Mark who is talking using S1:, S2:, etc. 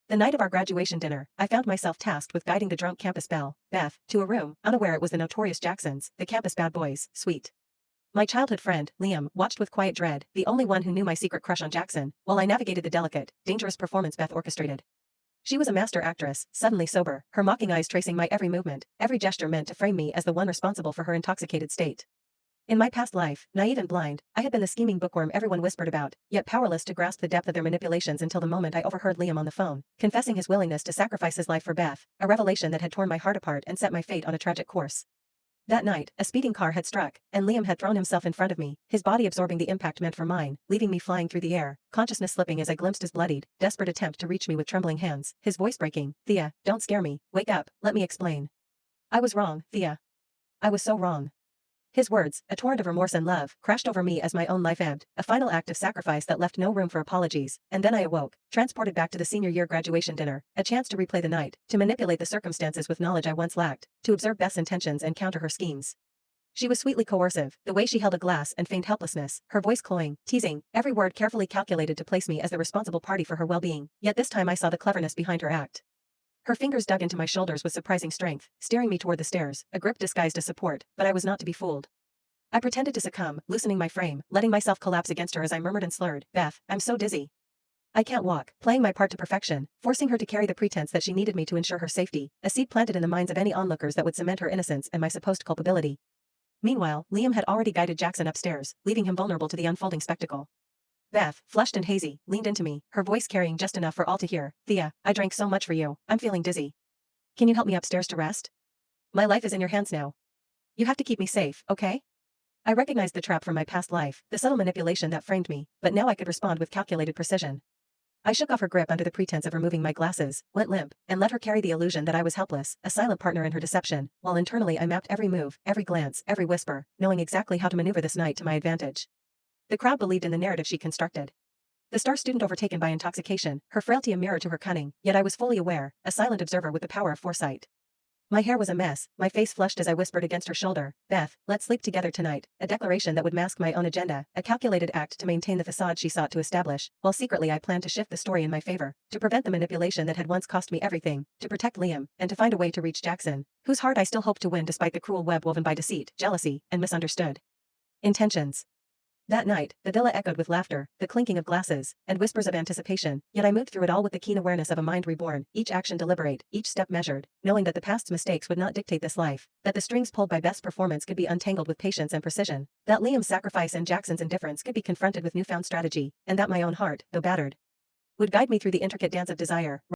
S1: The night of our graduation dinner, I found myself tasked with guiding the drunk campus belle, Beth, to a room, unaware it was the notorious Jacksons, the campus bad boys, suite. My childhood friend, Liam, watched with quiet dread, the only one who knew my secret crush on Jackson, while I navigated the delicate, dangerous performance Beth orchestrated. She was a master actress, suddenly sober, her mocking eyes tracing my every movement, every gesture meant to frame me as the one responsible for her intoxicated state. In my past life, naive and blind, I had been the scheming bookworm everyone whispered about, yet powerless to grasp the depth of their manipulations until the moment I overheard Liam on the phone, confessing his willingness to sacrifice his life for Beth, a revelation that had torn my heart apart and set my fate on a tragic course. That night, a speeding car had struck, and Liam had thrown himself in front of me, his body absorbing the impact meant for mine, leaving me flying through the air, consciousness slipping as I glimpsed his bloodied, desperate attempt to reach me with trembling hands, his voice breaking. "Thea, don't scare me, wake up, let me explain. I was wrong, Thea. I was so wrong." His words, a torrent of remorse and love, crashed over me as my own life ebbed, a final act of sacrifice that left no room for apologies, and then I awoke, transported back to the senior year graduation dinner, a chance to replay the night, to manipulate the circumstances with knowledge I once lacked, to observe Beth's intentions and counter her schemes. She was sweetly coercive, the way she held a glass and feigned helplessness, her voice cloying, teasing, every word carefully calculated to place me as the responsible party for her well-being, yet this time I saw the cleverness behind her act. Her fingers dug into my shoulders with surprising strength, steering me toward the stairs, a grip disguised as support, but I was not to be fooled. I pretended to succumb, loosening my frame, letting myself collapse against her as I murmured and slurred, "Beth, I'm so dizzy. I can't walk," playing my part to perfection, forcing her to carry the pretense that she needed me to ensure her safety, a seed planted in the minds of any onlookers that would cement her innocence and my supposed culpability. Meanwhile, Liam had already guided Jackson upstairs, leaving him vulnerable to the unfolding spectacle. Beth, flushed and hazy, leaned into me, her voice carrying just enough for all to hear. "Thea, I drank so much for you, I'm feeling dizzy. Can you help me upstairs to rest? My life is in your hands now. You have to keep me safe, okay?" I recognized the trap from my past life, the subtle manipulation that framed me, but now I could respond with calculated precision. I shook off her grip under the pretense of removing my glasses, went limp, and let her carry the illusion that I was helpless, a silent partner in her deception, while internally I mapped every move, every glance, every whisper, knowing exactly how to maneuver this night to my advantage. The crowd believed in the narrative she constructed. The star student overtaken by intoxication, her frailty a mirror to her cunning, yet I was fully aware, a silent observer with the power of foresight. My hair was a mess, my face flushed as I whispered against her shoulder, "Beth, let's sleep together tonight," a declaration that would mask my own agenda, a calculated act to maintain the facade she sought to establish, while secretly I planned to shift the story in my favor, to prevent the manipulation that had once cost me everything, to protect Liam, and to find a way to reach Jackson, whose heart I still hoped to win despite the cruel web woven by deceit, jealousy, and misunderstood intentions. That night, the villa echoed with laughter, the clinking of glasses, and whispers of anticipation, yet I moved through it all with the keen awareness of a mind reborn, each action deliberate, each step measured, knowing that the past's mistakes would not dictate this life, that the strings pulled by Beth's performance could be untangled with patience and precision, that Liam's sacrifice and Jackson's indifference could be confronted with newfound strategy, and that my own heart, though battered, would guide me through the intricate dance of desire.